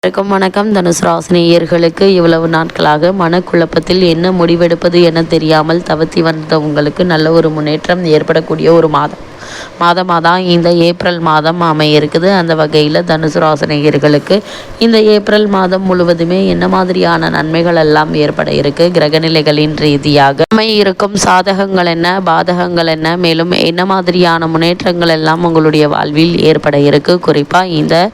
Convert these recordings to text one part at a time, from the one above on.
வணக்கம். தனுசு ராசினியர்களுக்கு இவ்வளவு நாட்களாக மனக்குழப்பத்தில் என்ன முடிவெடுப்பது என தெரியாமல் தவத்தி வந்த உங்களுக்கு நல்ல ஒரு முன்னேற்றம் ஏற்படக்கூடிய ஒரு மாதமாக தான் இந்த ஏப்ரல் மாதம் அமைய இருக்குது. அந்த வகையில் தனுசு ராசினியர்களுக்கு இந்த ஏப்ரல் மாதம் முழுவதுமே என்ன மாதிரியான நன்மைகள் எல்லாம் ஏற்பட இருக்கு, கிரகநிலைகளின் ரீதியாக இருக்கும் சாதகங்கள் என்ன, பாதகங்கள் என்ன, மேலும் என்ன மாதிரியான முன்னேற்றங்கள் எல்லாம் உங்களுடைய வாழ்வில் ஏற்பட இருக்கு. குறிப்பாக இந்த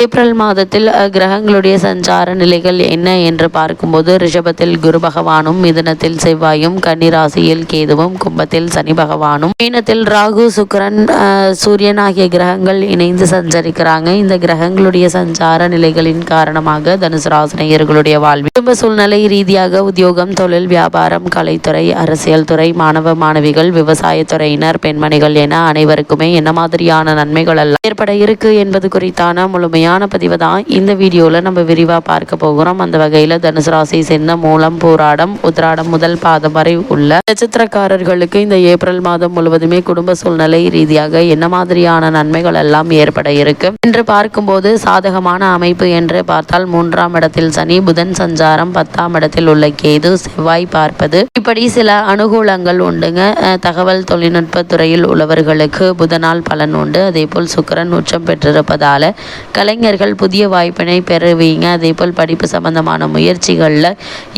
ஏப்ரல் மாதத்தில் கிரகங்களுடைய சஞ்சார நிலைகள் என்ன என்று பார்க்கும்போது ரிஷபத்தில் குரு பகவானும், மிதுனத்தில் செவ்வாயும், கன்னிராசியில் கேதுவும், கும்பத்தில் சனி பகவானும், மீனத்தில் ராகு, சுக்கிரன், சூரியன் ஆகிய கிரகங்கள் இணைந்து சஞ்சரிக்கிறாங்க. இந்த கிரகங்களுடைய சஞ்சார நிலைகளின் காரணமாக தனுசு ராசினியர்களுடைய வாழ்வில் குடும்ப சூழ்நிலை ரீதியாக உத்தியோகம், தொழில், வியாபாரம், கலைத்துறை, அரசியல் துறை, மாணவ மாணவிகள், விவசாயத்துறையினர், பெண்மணிகள் என அனைவருக்குமே என்ன மாதிரியான நன்மைகள் எல்லாம் ஏற்பட இருக்கு என்பது குறித்தான முழுமையான பதிவு தான் இந்த வீடியோவில் நம்ம விரிவாக பார்க்க போகிறோம். அந்த வகையில் தனுசு ராசியை சேர்ந்த மூலம், பூராடம், உத்திராடம் முதல் பாதம் வரை உள்ள நட்சத்திரக்காரர்களுக்கு இந்த ஏப்ரல் மாதம் முழுவதுமே குடும்ப சூழ்நிலை ரீதியாக என்ன மாதிரியான நன்மைகள் எல்லாம் ஏற்பட இருக்கு என்று பார்க்கும்போது சாதகமான அமைப்பு என்று பார்த்தால் 3ஆம் இடத்தில் சனி, புதன் சஞ்சாரம், 10ஆம் இடத்தில் உள்ள கேது, செவ்வாய் பார்ப்பது, இப்படி சில அனுகூலங்கள் உண்டுங்க. தகவல் தொழில்நுட்ப துறையில் உள்ளவர்களுக்கு புதனால் பலன் உண்டு. அதே போல் சுக்கிரன் உச்சம் பெற்றிருப்பதால கலைஞர்கள் புதிய வாய்ப்பினை பெறுவீங்க. அதே போல் படிப்பு சம்பந்தமான முயற்சிகளில்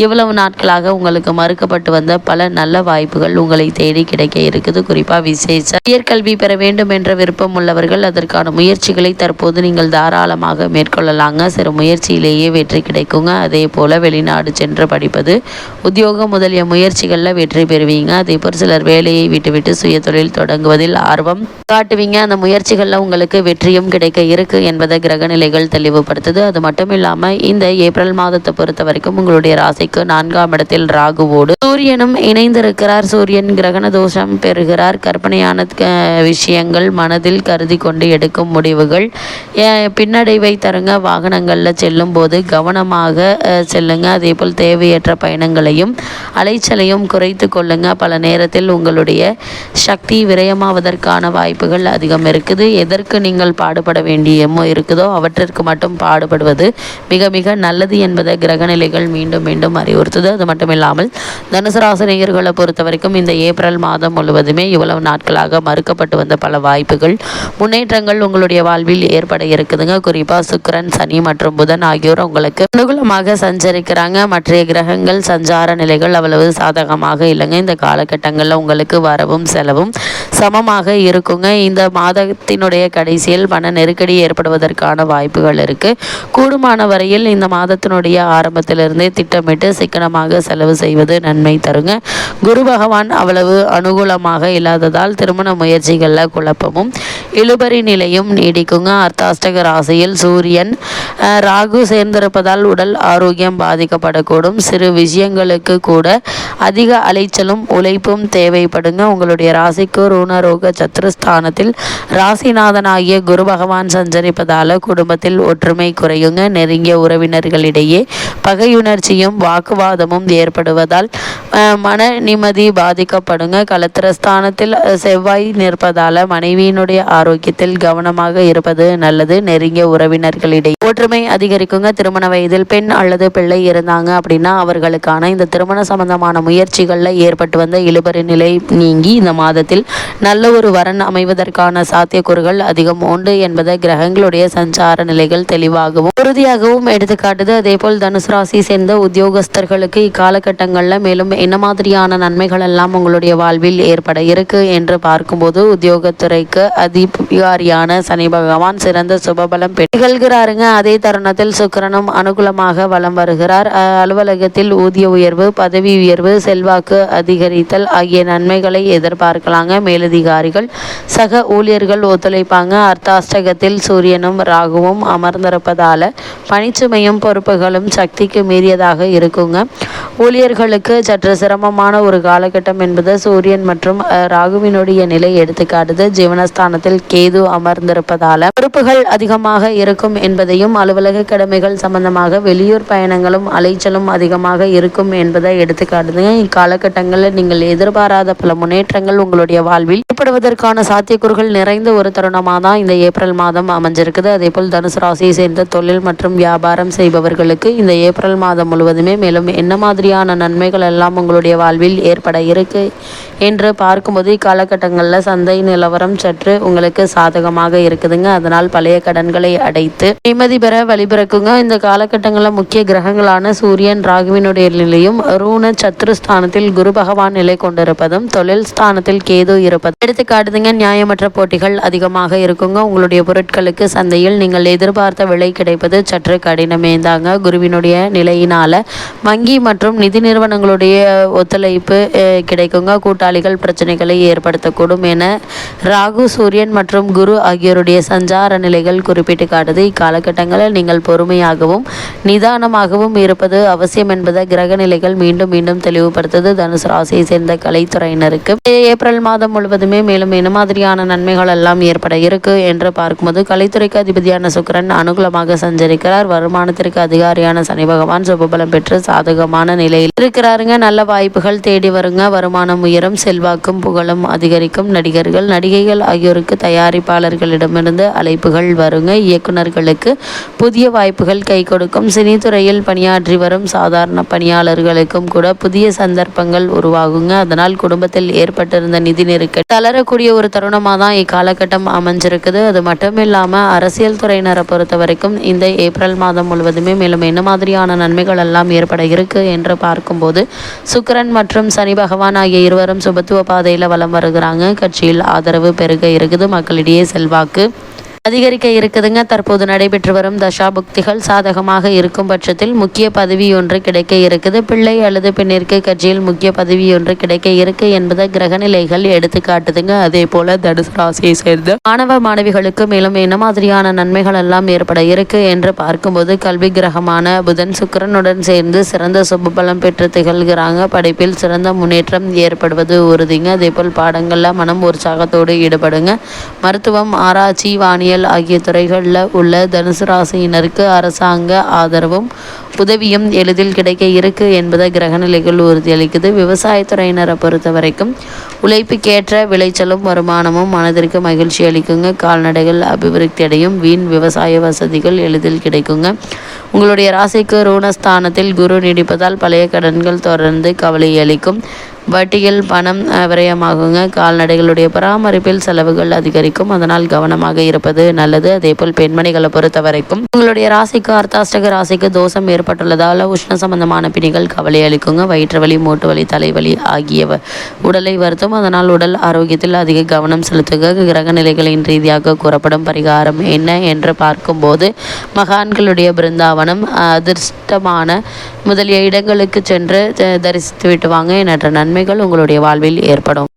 இவ்வளவு நாட்களாக உங்களுக்கு மறுக்கப்பட்டு வந்த பல நல்ல வாய்ப்புகள் உங்களை தேடி கிடைக்க இருக்குது. குறிப்பாக விசேஷ உயர்கல்வி பெற வேண்டும் என்ற விருப்பம் உள்ளவர்கள் அதற்கான முயற்சிகளை தற்போது நீங்கள் தாராளமாக மேற்கொள்ளலாங்க. சிறு முயற்சியிலேயே வெற்றி கிடைக்குங்க. அதே போல் வெளிநாடு சென்று படிப்பது, உத்தியோகம் முதலிய முயற்சிகளில் வெற்றி பெறுவீங்க. அதே போல் சிலர் வேலையை விட்டுவிட்டு சுய தொழில் தொடங்குவதில் ஆர்வம் காட்டுவீங்க. அந்த முயற்சிகளில் உங்களுக்கு வெற்றியும் கிடைக்க இருக்கு என்பதை கிரகநிலைகள் தெளிவுபடுத்துது. அது மட்டும் இல்லாமல் இந்த ஏப்ரல் மாதத்தை பொறுத்த வரைக்கும் உங்களுடைய ராசிக்கு 4ஆம் இடத்தில் ராகுவோடு சூரியனும் இணைந்திருக்கிறார். சூரியன் கிரகண தோஷம் பெறுகிறார். கற்பனையான விஷயங்கள், மனதில் கருதி கொண்டு எடுக்கும் முடிவுகள் பின்னடைவை தருங்க. வாகனங்களில் செல்லும் போது கவனமாக செல்லுங்க. அதே போல் தேவையற்ற பயணங்களையும் அலைச்சலையும் குறைத்து கொள்ளுங்க. பல நேரத்தில் உங்களுடைய சக்தி விரயமாவதற்கான வாய்ப்புகள் அதிகம் இருக்குது. எதற்கு நீங்கள் பாடுபட வேண்டியமோ இருக்குதோ அவற்றிற்கு மட்டும் பாடுபடுவது மிக மிக நல்லது என்பதை கிரகநிலைகள் மீண்டும் மீண்டும் அறிவுறுத்துது. அது மட்டும் இல்லாமல் தனுசு ராசினியர்களை பொறுத்த வரைக்கும் இந்த ஏப்ரல் மாதம் முழுவதுமே இவ்வளவு நாட்களாக மறுக்கப்பட்டு வந்த பல வாய்ப்புகள், முன்னேற்றங்கள் உங்களுடைய வாழ்வில் ஏற்பட இருக்குதுங்க. குறிப்பாக சுக்கிரன், சனி மற்றும் புதன் ஆகியோர் உங்களுக்கு அனுகூலமாக சஞ்சரிக்கிறாங்க. மற்ற கிரகங்கள் சஞ்சார நிலைகள் அவ்வளவு சாதகமாக இல்லைங்க. இந்த காலகட்டங்களில் உங்களுக்கு வரவும் செலவும் சமமாக இருக்குங்க. இந்த மாதத்தினுடைய கடைசியில் பண நெருக்கடி ஏற்படுவதற்கான வாய்ப்புகள் இருக்கு. கூடுமான வரையில் இந்த மாதத்தினுடைய ஆரம்பத்திலிருந்தே திட்டமிட்டு சிக்கனமாக செலவு செய்வது நன்மை தருங்க. குரு பகவான் அவ்வளவு அனுகூலமாக இல்லாததால் திருமண முயற்சிகளில் குழப்பமும் இழுபறி நிலையும் நீடிக்குங்க. அர்த்தாஷ்டக ராசியில் சூரியன், ராகு சேர்ந்திருப்பதால் உடல் ஆரோக்கியம் பாதிக்கப்படக்கூடும். சிறு விஷயங்களுக்கு கூட அதிக அலைச்சலும் உழைப்பும் தேவைப்படுங்க. உங்களுடைய ராசிக்கு ருணரோக சத்துருஸ்தானத்தில் ராசிநாதனாகிய குரு பகவான் சஞ்சரிப்பதால குடும்பத்தில் ஒற்றுமை குறையுங்க. நெருங்கிய உறவினர்களிடையே பகையுணர்ச்சியும் வாக்குவாதமும் ஏற்படுவதால் மன நிம்மதி பாதிக்கப்படுங்க. கலத்திரஸ்தானத்தில் செவ்வாய் நிற்பதால மனைவியினுடைய ஆரோக்கியத்தில் கவனமாக இருப்பது நல்லது. நெருங்கிய உறவினர்களிடையே ஒற்றுமை அதிகரிக்குங்க. திருமண வயதில் பெண் அல்லது பிள்ளை இருந்தாங்க அப்படின்னா அவர்களுக்கான இந்த திருமண சம்பந்தமான முயற்சிகளில் ஏற்பட்டு வந்த இழுபறி நிலை நீங்கி இந்த மாதத்தில் நல்ல ஒரு வரன் அமைவதற்கான சாத்தியக்கூறுகள் அதிகம் உண்டு என்பதை கிரகங்களுடைய சஞ்சார நிலைகள் தெளிவாகவும் உறுதியாகவும் எடுத்துக்காட்டுது. அதே போல் தனுசு ராசி சேர்ந்த உத்தியோகஸ்தர்களுக்கு இக்காலகட்டங்களில் மேலும் என்ன மாதிரியான நன்மைகள் எல்லாம் உங்களுடைய வாழ்வில் ஏற்பட இருக்கு என்று பார்க்கும்போது உத்தியோகத்துறைக்கு அதிகாரியான சனி பகவான் சிறந்த சுபபலம் நிகழ்கிறாருங்க. அதே தருணத்தில் சுக்கிரனும் அனுகூலமாக வலம் வருகிறார். அலுவலகத்தில் ஊதிய உயர்வு, பதவி உயர்வு, செல்வாக்கு அதிகரித்தல் ஆகிய நன்மைகளை எதிர்பார்க்கலாங்க. மேலதிகாரிகள், சக ஊழியர்கள் ஒத்துழைப்பாங்க. அர்த்தாஷ்டகத்தில் சூரியனும் ராகுவும் அமர்ந்திருப்பதால பணிச்சுமையும் பொறுப்புகளும் சக்திக்கு மீறியதாக இருக்குங்க. ஊழியர்களுக்கு சற்று சிரமமான ஒரு காலகட்டம் என்பது சூரியன் மற்றும் ராகுவினுடைய நிலை எடுத்துக்காட்டுது. ஜீவனஸ்தானத்தில் கேது அமர்ந்திருப்பதால பொறுப்புகள் அதிகமாக இருக்கும் என்பதையும், அலுவலக கடமைகள் சம்பந்தமாக வெளியூர் பயணங்களும் அலைச்சலும் அதிகமாக இருக்கும் என்பதை எடுத்துக்காட்டுதுங்க. இக்காலகட்டங்களில் நீங்கள் எதிர்பாராத பல முன்னேற்றங்கள் உங்களுடைய வாழ்வில் ஏற்படுவதற்கான சாத்தியக்கூறுகள் நிறைந்த ஒரு தருணமாக தான் இந்த ஏப்ரல் மாதம் அமைஞ்சிருக்குது. அதேபோல் தனுசு ராசியை சேர்ந்த தொழில் மற்றும் வியாபாரம் செய்பவர்களுக்கு இந்த ஏப்ரல் மாதம் முழுவதுமே மேலும் என்ன மாதிரியான நன்மைகள் எல்லாம் உங்களுடைய வாழ்வில் ஏற்பட இருக்கு என்று பார்க்கும்போது இக்காலகட்டங்களில் சந்தை நிலவரம் சற்று உங்களுக்கு சாதகமாக இருக்குதுங்க. அதனால் பழைய கடன்களை அடைத்து நிம்மதி பெற வழிபிறக்குங்க. இந்த காலகட்டங்களில் முக்கிய கிரகங்களான சூரியன் ராகுவினுடைய நிலையும் ரூண சத்ருஸ்தானத்தில் குரு பகவான் நிலை கொண்டிருப்பதும் தொழில் ஸ்தானத்தில் கேது இருப்பதும் எடுத்துக்காட்டுதுங்க. நியாயமற்ற போட்டிகள் அதிகமாக இருக்குங்க. உங்களுடைய பொருட்களுக்கு சந்தையில் நீங்கள் எதிர்பார்த்த விலை கிடைப்பது சற்று கடினமே தாங்க. குருவினுடைய நிலையினால வங்கி மற்றும் நிதி நிறுவனங்களுடைய ஒத்துழைப்பு கிடைக்குங்க. கூட்டாளிகள் பிரச்சனைகளை ஏற்படுத்தக்கூடும் என ராகு சூரியன் மற்றும் குரு ஆகியோருடைய சஞ்சார நிலைகள் குறிப்பிட்டு காட்டுது. இக்காலகட்டங்களில் நீங்கள் பொறுமையாகவும் நிதானமாகவும் இருப்பது அவசியம் என்பதை கிரக நிலைகள் மீண்டும் மீண்டும் தெளிவுபடுத்துது. தனுசு ராசியை சேர்ந்த கலைத்துறையினருக்கு ஏப்ரல் மாதம் முழுவதுமே மேலும் என்ன மாதிரியான நன்மைகள் எல்லாம் ஏற்பட இருக்கு என்று பார்க்கும்போது கலைத்துறைக்கு அதிபதியான சுக்கிரன் அனுகூலமாக சஞ்சரிக்கிறார். வருமானத்திற்கு அதிகாரியான சனி பகவான் சுபபலம் பெற்று சாதகமான நிலையில் இருக்கிறாருங்க. நல்ல வாய்ப்புகள் தேடி வருங்க. வருமானம் உயரும், செல்வாக்கும் புகழும் அதிகரிக்கும். நடிகர்கள் நடிகைகள் ஆகியோருக்கு தயாரிப்பாளர்களிடமிருந்து அழைப்புகள் வருங்க. இயக்குநர்களுக்கு புதிய வாய்ப்புகள் கை கொடுக்கும். சினித்துறையில் பணியாற்றி வரும் சாதாரண பணியாளர்களுக்கும் கூட புதிய சந்தர்ப்பங்கள் உருவாகுங்க. அதனால் குடும்பத்தில் ஏற்பட்டிருந்த நிதி நெருக்கடி தளரக்கூடிய ஒரு தருணமாக தான் இக்காலகட்டம் அமைஞ்சிருக்குது. அது மட்டும் இல்லாமல் அரசியல் துறையினரை பொறுத்த வரைக்கும் இந்த ஏப்ரல் மாதம் முழுவதுமே மேலும் என்ன மாதிரியான நன்மைகள் எல்லாம் ஏற்பட இருக்கு என்று பார்க்கும்போது சுக்கிரன் மற்றும் சனி பகவான் ஆகிய இருவரும் சுபத்துவ பாதையில் வலம் வருகிறாங்க. கட்சியில் ஆதரவு பெருக இருக்குது. மக்களிடையே செல்வாக்கு அதிகரிக்க இருக்குதுங்க. தற்போது நடைபெற்று வரும் தசாபுக்திகள் சாதகமாக இருக்கும் பட்சத்தில் முக்கிய பதவி ஒன்று கிடைக்க இருக்குது. பிள்ளை அல்லது பெண்ணிற்கு கட்சியில் முக்கிய பதவி ஒன்று கிடைக்க இருக்கு என்பதை கிரகநிலைகள் எடுத்து காட்டுதுங்க. அதே போல தனுசு ராசியை சேர்ந்த மாணவ மாணவிகளுக்கு மேலும் என்ன மாதிரியான நன்மைகள் எல்லாம் ஏற்பட இருக்கு என்று பார்க்கும்போது கல்வி கிரகமான புதன் சுக்கிரனுடன் சேர்ந்து சிறந்த சுபபலம் பெற்று திகழ்கிறாங்க. படிப்பில் சிறந்த முன்னேற்றம் ஏற்படுவது உறுதிங்க. அதே போல் பாடங்கள்ல மனம் உற்சாகத்தோடு ஈடுபடுங்க. மருத்துவம், ஆராய்ச்சி, வானியல் ஆகிய துறைகளில் உள்ள தனுசு ராசியினருக்கு அரசாங்க ஆதரவும் உதவியும் எளிதில் கிடைக்க இருக்கு என்பதை கிரகநிலைகள் உறுதியளிக்குது. விவசாயத்துறையினரை பொறுத்த வரைக்கும் உழைப்புக்கேற்ற விளைச்சலும் வருமானமும் மனதிற்கு மகிழ்ச்சி அளிக்குங்க. கால்நடைகள் அபிவிருத்தி அடையும். வீண் விவசாய வசதிகள் எளிதில் கிடைக்குங்க. உங்களுடைய ராசிக்கு ரூணஸ்தானத்தில் குரு நீடிப்பதால் பழைய கடன்கள் தொடர்ந்து கவலை அளிக்கும். வட்டியில் பணம் விரயமாகுங்க. கால்நடைகளுடைய பராமரிப்பில் செலவுகள் அதிகரிக்கும். அதனால் கவனமாக இருப்பது நல்லது. அதேபோல் பெண்மணிகளை பொறுத்த வரைக்கும் உங்களுடைய ராசிக்கு அர்த்தாஷ்டக ராசிக்கு தோஷம் ஏற்பட்டுள்ளதால் உஷ்ண சம்பந்தமான பிணிகள் கவலை அளிக்குங்க. வயிற்று வலி, மூட்டு வலி, தலைவலி ஆகியவை உடலை வருத்தும். அதனால் உடல் ஆரோக்கியத்தில் அதிக கவனம் செலுத்துக. கிரக நிலைகளின் ரீதியாக கூறப்படும் பரிகாரம் என்ன என்று பார்க்கும்போது மகான்களுடைய பிருந்தாவனம், அதிர்ஷ்டமான முதலிய இடங்களுக்கு சென்று தரிசித்து விட்டு வாங்க. எண்ணற்ற நன்மைகள் உங்களுடைய வாழ்வில் ஏற்படும்.